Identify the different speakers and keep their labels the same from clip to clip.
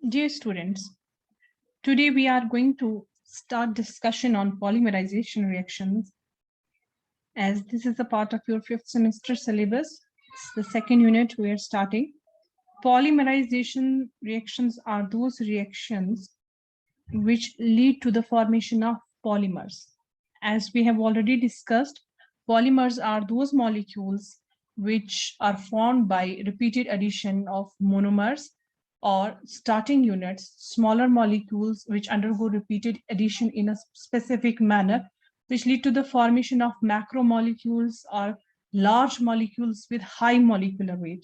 Speaker 1: Dear students, today we are going to start discussion on polymerization reactions. As this is a part of your 5th semester syllabus, it's the second unit we are starting. Polymerization reactions are those reactions which lead to the formation of polymers. As we have already discussed, polymers are those molecules which are formed by repeated addition of monomers or starting units, smaller molecules which undergo repeated addition in a specific manner, which lead to the formation of macromolecules or large molecules with high molecular weight.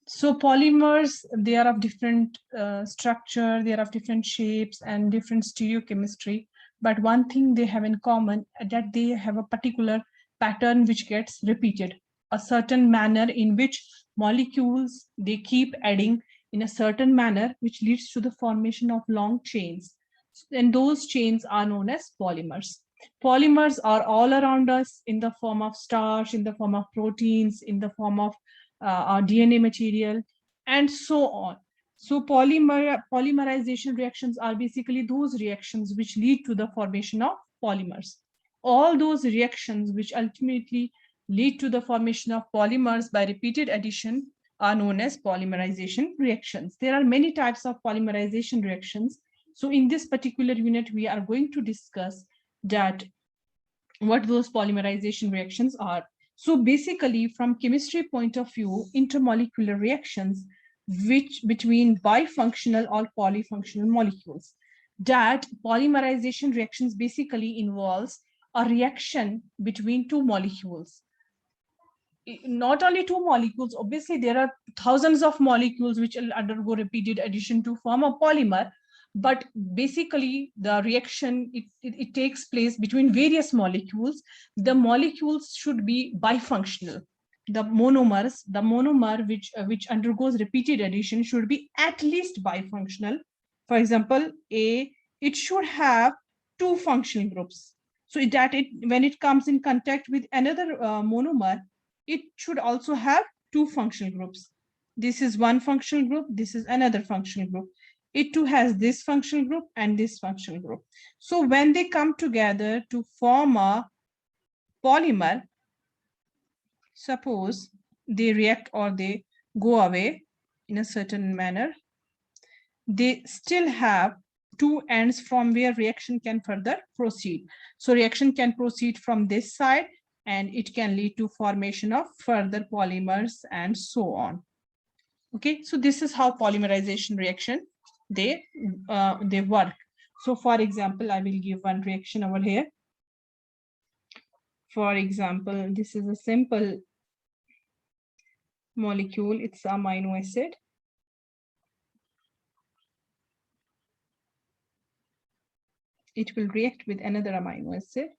Speaker 1: So polymers, they are of different structure, they are of different shapes and different stereochemistry. But one thing they have in common that they have a particular pattern which gets repeated, a certain manner in which molecules they keep adding in a certain manner, which leads to the formation of long chains. And those chains are known as polymers. Polymers are all around us in the form of starch, in the form of proteins, in the form of our DNA material, and so on. So polymerization reactions are basically those reactions which lead to the formation of polymers. All those reactions which ultimately lead to the formation of polymers by repeated addition are known as polymerization reactions. There are many types of polymerization reactions. So in this particular unit, we are going to discuss that what those polymerization reactions are. So basically, from chemistry point of view, intermolecular reactions which between bifunctional or polyfunctional molecules. That polymerization reactions basically involves a reaction between two molecules. Not only two molecules, obviously there are thousands of molecules which will undergo repeated addition to form a polymer, but basically the reaction it takes place between various molecules. The molecules should be bifunctional. The monomer which undergoes repeated addition should be at least bifunctional. For example, it should have two functional groups, so that when it comes in contact with another monomer, it should also have two functional groups. This is one functional group, this is another functional group. It too has this functional group and this functional group. So when they come together to form a polymer, suppose they react or they go away in a certain manner, they still have two ends from where reaction can further proceed. So reaction can proceed from this side and it can lead to formation of further polymers and so on. Okay, so this is how polymerization reaction they work. So for example, I will give one reaction over here. For example, this is a simple molecule, it's amino acid. It will react with another amino acid.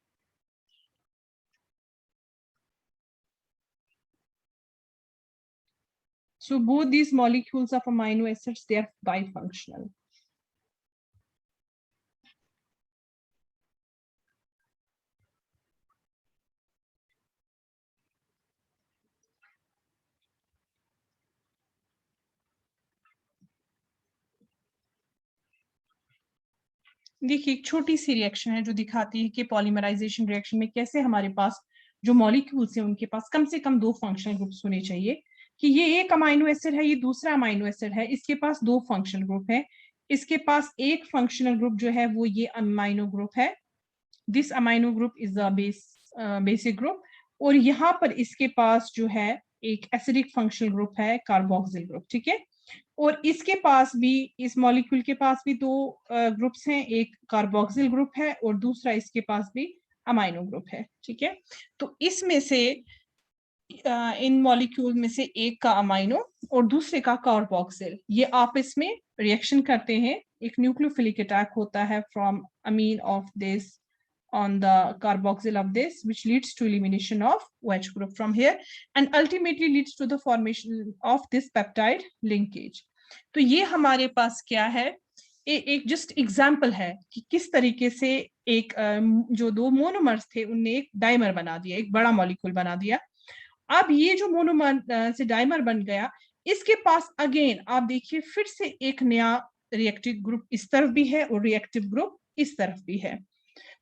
Speaker 1: So both these molecules of amino acids, they are bifunctional. देखिए एक छोटी सी reaction है जो दिखाती है कि polymerisation reaction में कैसे हमारे पास जो मॉलिक्यूल्स हैं उनके पास कम से कम दो फंक्शनल ग्रुप्स होने चाहिए। कि ये एक अमाइनो एसिड है, ये दूसरा अमाइनो एसिड है, इसके पास दो फंक्शनल ग्रुप है, इसके पास एक फंक्शनल ग्रुप जो है वो ये अमाइनो ग्रुप है, this amino group is the basic group, और यहाँ पर इसके पास जो है एक एसिडिक फंक्शनल ग्रुप है कार्बोक्सिल ग्रुप। ठीक है, और इसके पास भी, इस मॉलिक्यूल के पास भी दो ग्रुप्स हैं, एक कार्बोक्सिल ग्रुप है और दूसरा इसके पास भी अमाइनो ग्रुप है। ठीक है, तो इसमें से इन मॉलिक्यूल में से एक का अमाइनो और दूसरे का कार्बोक्सिल, ये आपस में रिएक्शन करते हैं, एक न्यूक्लियोफिलिक अटैक होता है from amine of this on the carboxyl of this, which leads to elimination of OH group from here and ultimately leads to the formation of this peptide linkage. तो ये हमारे पास क्या है, एक जस्ट एग्जाम्पल है कि किस तरीके से एक जो दो मोनोमर्स थे उनने एक डाइमर बना दिया, एक बड़ा मॉलिक्यूल बना दिया। अब ये जो मोनोमर से डाइमर बन गया, इसके पास अगेन आप देखिए फिर से एक नया रिएक्टिव ग्रुप इस तरफ भी है और रिएक्टिव ग्रुप इस तरफ भी है।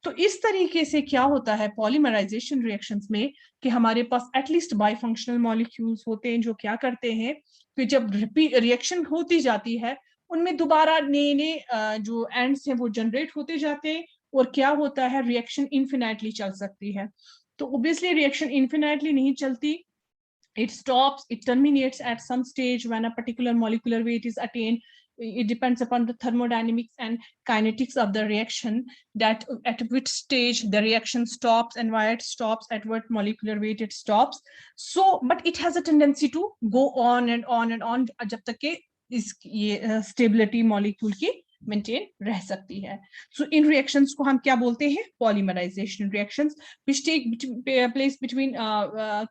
Speaker 1: तो इस तरीके से क्या होता है पॉलीमराइजेशन रिएक्शंस में कि हमारे पास एटलीस्ट बाइफंक्शनल मॉलिक्यूल्स होते हैं जो क्या करते हैं कि जब रिएक्शन होती जाती है उनमें दोबारा नए नए जो एंड्स हैं वो जनरेट होते जाते हैं और क्या होता है रिएक्शन इन्फिनाइटली चल सकती है। तो ऑब्वियसली रिएक्शन इन्फिनाइटली नहीं चलती, it stops, it terminates at some stage when a particular molecular weight is attained. It depends upon the thermodynamics and kinetics of the reaction, that at which stage the reaction stops and why it stops, at what molecular weight it stops. So but it has a tendency to go on and on and on जब तक के इस ये stability molecule की maintain रह सकती है। सो इन reactions को हम क्या बोलते हैं polymerization reactions which take place between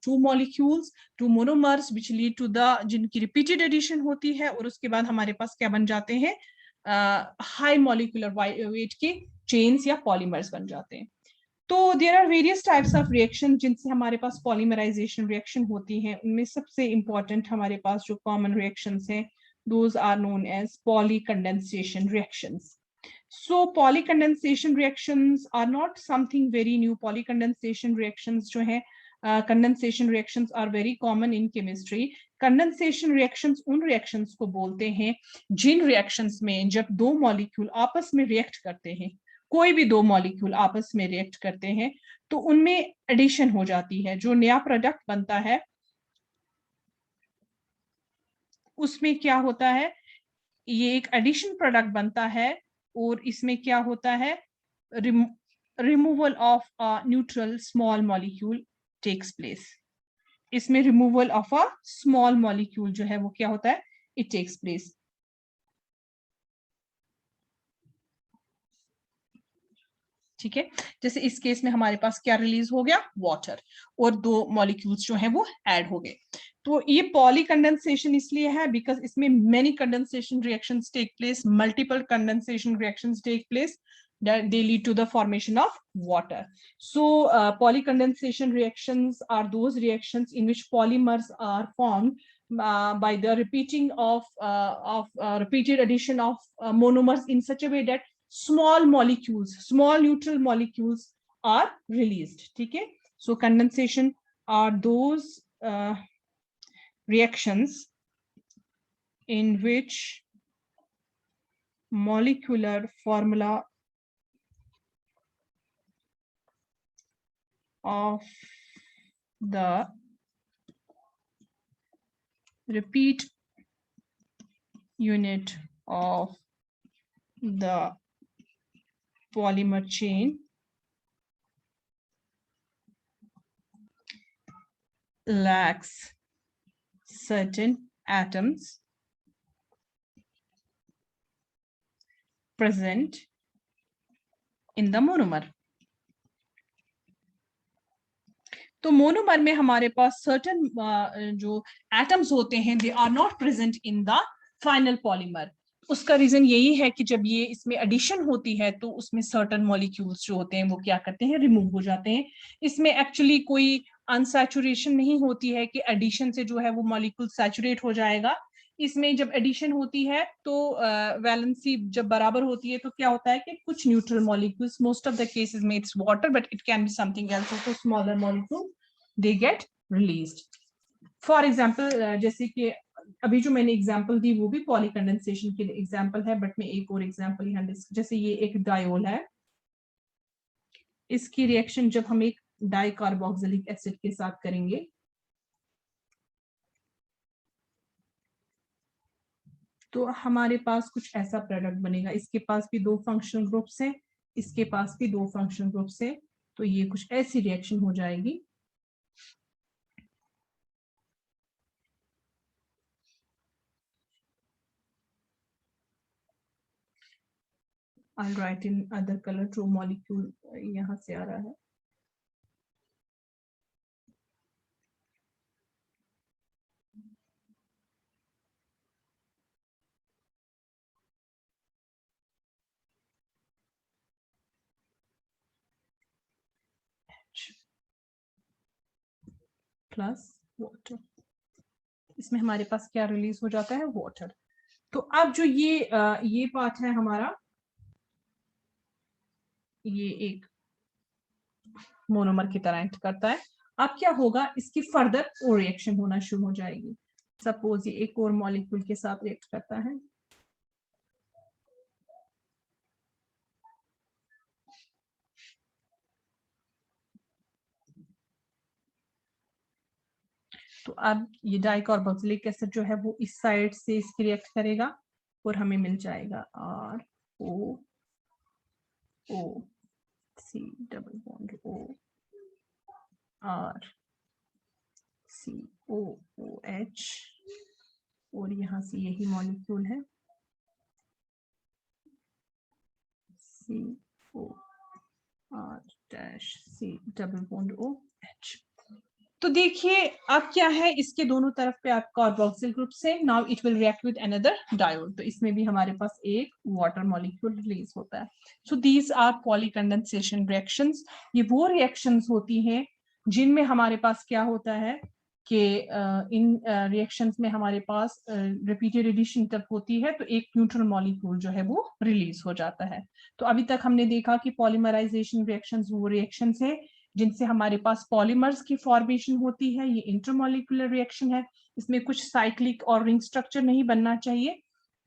Speaker 1: two molecules, two monomers which lead to the जिनकी repeated addition होती है और उसके बाद हमारे पास क्या बन जाते हैं हाई मॉलिक्यूलर वेट के चेन्स या पॉलीमर्स बन जाते हैं। तो there are various types of reaction जिनसे हमारे पास पॉलीमराइजेशन रिएक्शन होती हैं। उनमें सबसे इंपॉर्टेंट हमारे पास जो कॉमन रिएक्शंस हैं those are known as polycondensation reactions. So polycondensation reactions are not something very new. Polycondensation reactions जो है condensation reactions are very common in chemistry. Condensation reactions उन reactions को बोलते हैं जिन reactions में जब दो molecule आपस में react करते हैं, कोई भी दो मॉलिक्यूल आपस में रिएक्ट करते हैं तो उनमें एडिशन हो जाती है, जो नया प्रोडक्ट बनता है उसमें क्या होता है ये एक एडिशन प्रोडक्ट बनता है और इसमें क्या होता है removal of neutral small molecule takes place. इसमें removal of a small molecule जो है वो क्या होता है इट टेक्स प्लेस। ठीक है, जैसे इस केस में हमारे पास क्या रिलीज हो गया वाटर और दो मॉलिक्यूल्स जो है वो ऐड हो गए। तो ये पॉली कंडेंसेशन इसलिए है बिकॉज इसमें many condensation reactions take place, multiple condensation reactions take place that they lead to the formation of water. So polycondensation reactions are those reactions in which polymers are formed by the repeating of repeated addition of monomers in such a way that small molecules, small neutral molecules are released. ठीक है, so condensation are those reactions in which molecular formula of the repeat unit of the polymer chain lacks certain atoms present in the monomer. तो monomer में हमारे पास certain जो atoms होते हैं they are not present in the final polymer. उसका reason यही है कि जब ये इसमें एडिशन होती है तो उसमें सर्टेन मॉलिक्यूल्स जो होते हैं वो क्या करते हैं रिमूव हो जाते हैं। इसमें एक्चुअली कोई अनसैचुरेशन नहीं होती है कि एडिशन से जो है वो मॉलिक्यूल सैचुरेट हो जाएगा। इसमें जब एडिशन होती है तो वैलेंसी जब बराबर होती है तो क्या होता है कि कुछ neutral molecules, most of the cases में it's water but it can be something else also, smaller molecule they get released. For example जैसे कि अभी जो मैंने एग्जांपल दी वो भी पॉलीकंडेंसेशन के एग्जांपल है, बट मैं एक और एग्जांपल यहाँ जैसे ये एक डायोल है, इसकी रिएक्शन जब हम एक डाइकार्बोक्सिलिक एसिड के साथ करेंगे तो हमारे पास कुछ ऐसा प्रोडक्ट बनेगा। इसके पास भी दो फंक्शनल ग्रुप्स हैं, इसके पास भी दो फंक्शनल ग्रुप्स हैं, तो ये कुछ ऐसी रिएक्शन हो जाएगी। I'll write in other color, true molecule यहाँ से आ रहा है। प्लस वाटर, इसमें हमारे पास क्या रिलीज हो जाता है वाटर। तो अब जो ये पार्ट है हमारा, ये एक मोनोमर की तरह एक्ट करता है। अब क्या होगा, इसकी फर्दर और रिएक्शन होना शुरू हो जाएगी। सपोज ये एक और मॉलिक्यूल के साथ रिएक्ट करता है, तो अब ये डाइकार्बोक्सिलिक एसिड जो है वो इस साइड से इसकी रिएक्ट करेगा और हमें मिल जाएगा ROC डबल बॉन्ड RCOOH, और यहाँ से यही मॉलिक्यूल है COR-C डबल बॉन्ड OH। तो देखिए अब क्या है, इसके दोनों तरफ पे आप कार्बोक्सिल ग्रुप से, now it will react with another diode, तो इसमें भी हमारे पास एक वाटर मॉलिक्यूल रिलीज होता है। So these are polycondensation reactions. ये वो रिएक्शंस होती हैं जिनमें हमारे पास क्या होता है कि इन रिएक्शंस में हमारे पास रिपीटेड एडिशन तक होती है, तो एक न्यूट्रल मॉलिक्यूल जो है वो रिलीज हो जाता है। तो अभी तक हमने देखा कि पॉलीमराइजेशन रिएक्शंस वो रिएक्शंस है जिनसे हमारे पास पॉलीमर्स की फॉर्मेशन होती है। ये इंटरमॉलिक्यूलर रिएक्शन है, इसमें कुछ साइक्लिक और रिंग स्ट्रक्चर नहीं बनना चाहिए।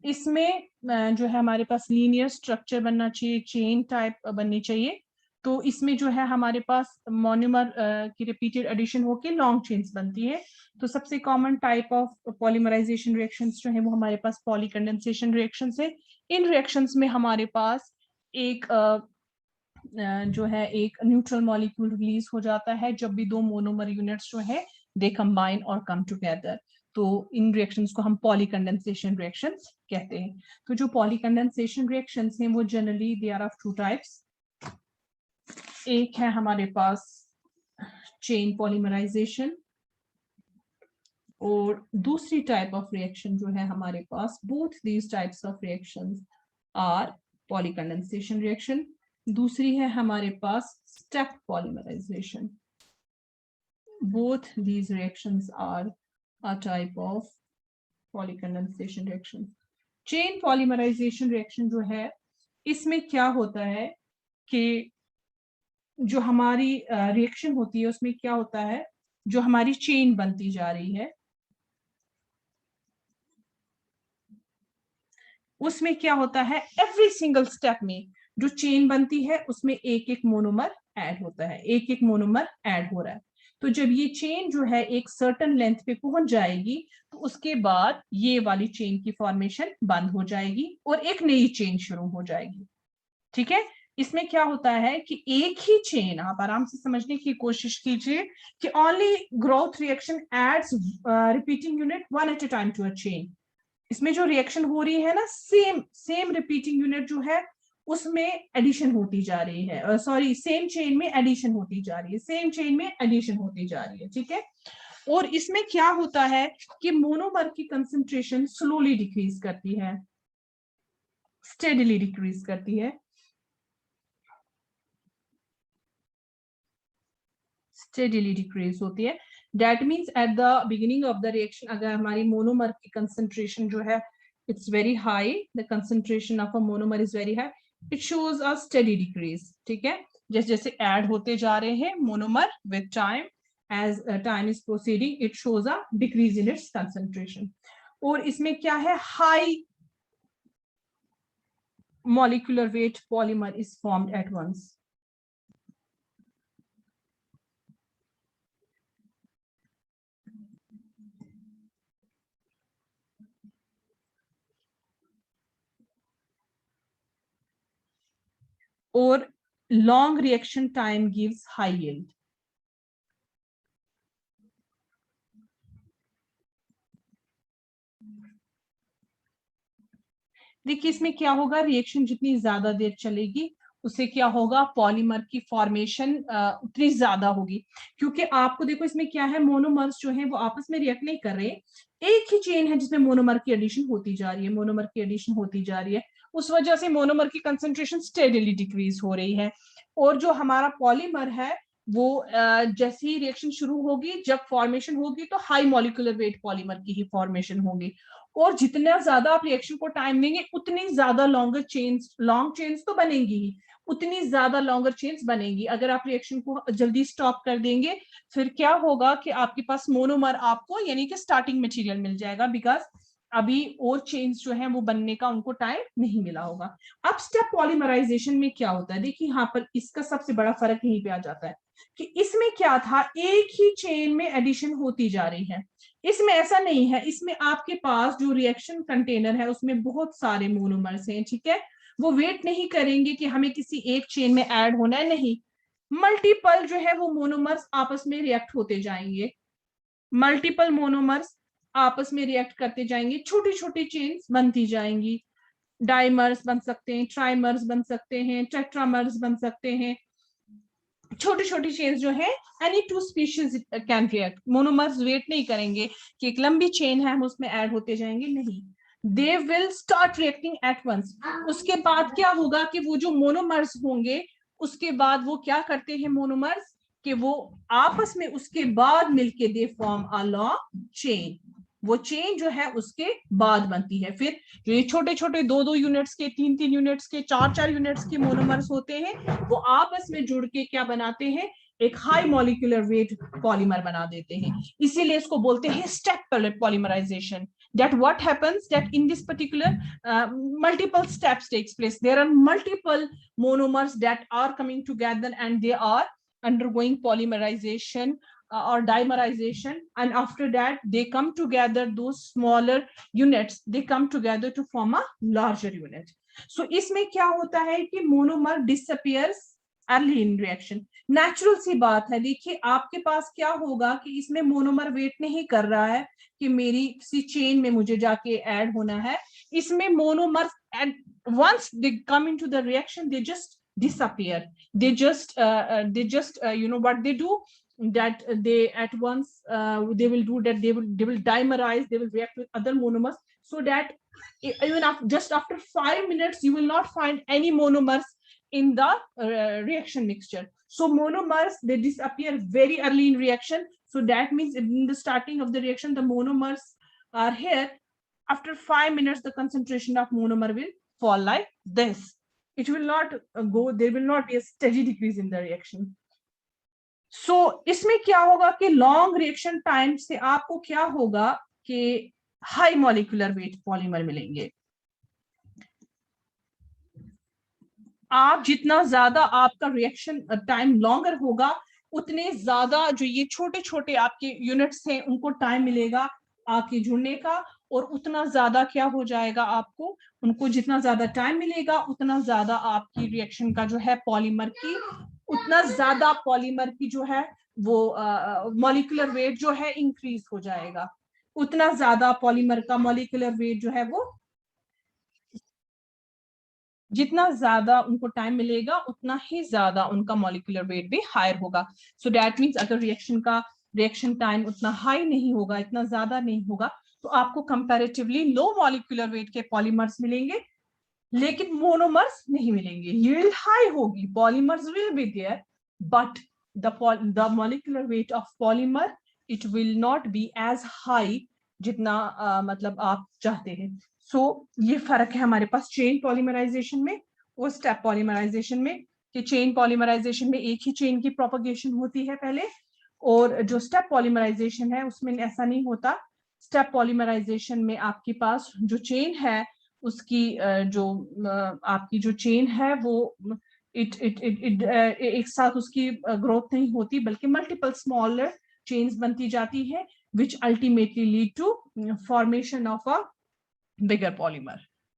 Speaker 1: इसमें जो है हमारे पास लीनियर स्ट्रक्चर बनना चाहिए, चेन टाइप बननी चाहिए। तो इसमें जो है हमारे पास मोनोमर की रिपीटेड एडिशन होकर लॉन्ग चेन्स बनती है। तो सबसे common type of polymerization reactions जो है वो हमारे पास पॉलीकंडेंसेशन रिएक्शंस है। इन रिएक्शंस में हमारे पास एक जो है एक न्यूट्रल मॉलिक्यूल रिलीज हो जाता है जब भी दो मोनोमर यूनिट्स जो है दे कंबाइन और कम टुगेदर। तो इन रिएक्शंस को हम पॉलीकंडेंसेशन रिएक्शंस कहते हैं। तो जो पॉलीकंडेंसेशन रिएक्शंस हैं वो generally they are of two types. एक है हमारे पास चेन पॉलीमराइजेशन, और दूसरी टाइप ऑफ रिएक्शन जो है हमारे पास, both these types of reactions are polycondensation reaction. दूसरी है हमारे पास step polymerisation. Both these reactions are a type of polycondensation reaction. Chain polymerization reaction जो है, इसमें क्या होता है कि जो हमारी रिएक्शन होती है उसमें क्या होता है, जो हमारी चेन बनती जा रही है उसमें क्या होता है, एवरी सिंगल स्टेप में जो चेन बनती है उसमें एक एक मोनोमर ऐड होता है, एक एक मोनोमर ऐड हो रहा है। तो जब ये चेन जो है एक सर्टेन लेंथ पे पहुंच जाएगी तो उसके बाद ये वाली चेन की फॉर्मेशन बंद हो जाएगी और एक नई चेन शुरू हो जाएगी। ठीक है, इसमें क्या होता है कि एक ही चेन, आप आराम से समझने की कोशिश कीजिए कि only growth reaction adds repeating unit one at a time to a chain. इसमें जो रिएक्शन हो रही है ना, सेम रिपीटिंग यूनिट जो है उसमें एडिशन होती जा रही है, सॉरी सेम चेन में एडिशन होती जा रही है, सेम चेन में एडिशन होती जा रही है। ठीक है, और इसमें क्या होता है कि मोनोमर की कंसंट्रेशन स्लोली डिक्रीज करती है, स्टेडीली डिक्रीज करती है, स्टेडीली डिक्रीज होती है। That means at the beginning of the reaction अगर हमारी मोनोमर की कंसंट्रेशन जो है it's very high, the concentration of a monomer is very high, it shows a steady decrease. ठीक है, जैसे जैसे ऐड होते जा रहे हैं monomer with time, as time is proceeding it shows a decrease in its concentration. और इसमें क्या है, high molecular weight polymer is formed at once. और long reaction time gives high yield. देखिए इसमें क्या होगा, रिएक्शन जितनी ज्यादा देर चलेगी उससे क्या होगा, पॉलीमर की फॉर्मेशन उतनी ज्यादा होगी। क्योंकि आपको देखो इसमें क्या है, मोनोमर्स जो है वो आपस में रिएक्ट नहीं कर रहे, एक ही चेन है जिसमें मोनोमर की एडिशन होती जा रही है, मोनोमर की एडिशन होती जा रही है। उस वजह से मोनोमर की कंसेंट्रेशन स्टेडीली डिक्रीज हो रही है। और जो हमारा पॉलीमर है वो जैसे ही रिएक्शन शुरू होगी, जब फॉर्मेशन होगी तो हाई मॉलिक्यूलर वेट पॉलीमर की ही फॉर्मेशन होगी। और जितना ज्यादा आप रिएक्शन को टाइम देंगे उतनी ज्यादा लॉन्ग चेन्स तो बनेंगी ही, उतनी ज्यादा लॉन्गर चेन्स बनेंगी। अगर आप रिएक्शन को जल्दी स्टॉप कर देंगे फिर क्या होगा कि आपके पास मोनोमर आपको यानी कि स्टार्टिंग मटेरियल मिल जाएगा, बिकॉज अभी और चेन्स जो है वो बनने का उनको टाइम नहीं मिला होगा। अब स्टेप पॉलीमराइजेशन में क्या होता है, देखिए यहाँ पर इसका सबसे बड़ा फर्क यहीं पे आ जाता है कि इसमें क्या था, एक ही चेन में एडिशन होती जा रही है। इसमें ऐसा नहीं है, इसमें आपके पास जो रिएक्शन कंटेनर है उसमें बहुत सारे मोनोमर्स हैं, ठीक है। वो वेट नहीं करेंगे कि हमें किसी एक चेन में ऐड होना है, नहीं, मल्टीपल जो है वो मोनोमर्स आपस में रिएक्ट होते जाएंगे, मल्टीपल मोनोमर्स आपस में रिएक्ट करते जाएंगे, छोटी छोटी चेन्स बनती जाएंगी। डाइमर्स बन सकते हैं, ट्राइमर्स बन सकते हैं, टेट्रामर्स बन सकते हैं, छोटी छोटी चेन्स जो है any two species can react. Monomers wait नहीं करेंगे कि एक लंबी चेन है हम उसमें ऐड होते जाएंगे, नहीं, they will start reacting at once. उसके बाद क्या होगा कि वो जो मोनोमर्स होंगे उसके बाद वो क्या करते हैं मोनोमर्स कि वो आपस में उसके बाद मिलके they form a long chain. वो चेन जो है उसके बाद बनती है। फिर जो ये छोटे छोटे 2-2 यूनिट्स के, 3-3 यूनिट्स के, 4-4 यूनिट्स के मोनोमर्स होते हैं वो आपस में जुड़ के क्या बनाते हैं, एक हाई मॉलिक्यूलर वेट पॉलीमर बना देते हैं। इसीलिए इसको बोलते हैं step polymerization. That what happens that in this particular multiple steps takes place. There are multiple monomers that are coming together and they are undergoing polymerization or dimerization, and after that they come together, those smaller units they come together to form a larger unit. So इसमें क्या होता है कि monomer disappears early in reaction. Natural सी बात है, देखिए आपके पास क्या होगा कि इसमें मोनोमर वेट नहीं कर रहा है कि मेरी किसी चेन में मुझे जाके ऐड होना है। इसमें monomer once they come into the reaction they just disappear, they just you know what they do, that they at once they will do that, they will dimerize, they will react with other monomers, so that even after, just after 5 minutes you will not find any monomers in the reaction mixture. So monomers they disappear very early in reaction. So that means in the starting of the reaction the monomers are here. After 5 minutes the concentration of monomer will fall like this. It will not go, there will not be a steady decrease in the reaction. So इसमें क्या होगा कि long reaction time से आपको क्या होगा कि high molecular wait polymer मिलेंगे। आप जितना ज्यादा आपका रिएक्शन टाइम लॉन्गर होगा उतने ज्यादा जो ये छोटे छोटे आपके यूनिट्स हैं उनको टाइम मिलेगा आके जुड़ने का, और उतना ज्यादा क्या हो जाएगा, आपको उनको जितना ज्यादा टाइम मिलेगा उतना ज्यादा आपकी रिएक्शन का जो है पॉलीमर की, उतना ज्यादा पॉलीमर की जो है वो मॉलिक्यूलर वेट जो है इंक्रीज हो जाएगा, उतना ज्यादा पॉलीमर का मॉलिक्यूलर वेट जो है वो, जितना ज्यादा उनको टाइम मिलेगा उतना ही ज्यादा उनका मॉलिक्यूलर वेट भी हायर होगा। सो दैट मीन्स अगर रिएक्शन टाइम उतना हाई नहीं होगा, इतना ज्यादा नहीं होगा, तो आपको कंपैरेटिवली लो मॉलिक्यूलर वेट के पॉलीमर्स मिलेंगे लेकिन मोनोमर्स नहीं मिलेंगे। यील्ड हाई होगी, polymers will be there, but the molecular weight of polymer it will not be as high जितना मतलब आप चाहते हैं। सो ये फर्क है हमारे पास चेन पॉलीमराइजेशन में और स्टेप पॉलीमराइजेशन में, कि चेन पॉलीमराइजेशन में एक ही चेन की प्रोपगेशन होती है पहले, और जो स्टेप पॉलीमराइजेशन है उसमें ऐसा नहीं होता। स्टेप पॉलीमराइजेशन में आपके पास जो चेन है उसकी जो आपकी जो चेन है वो एक साथ उसकी ग्रोथ नहीं होती बल्कि मल्टीपल स्मॉलर चेन्स बनती जाती है, which ultimately lead to formation of a bigger polymer.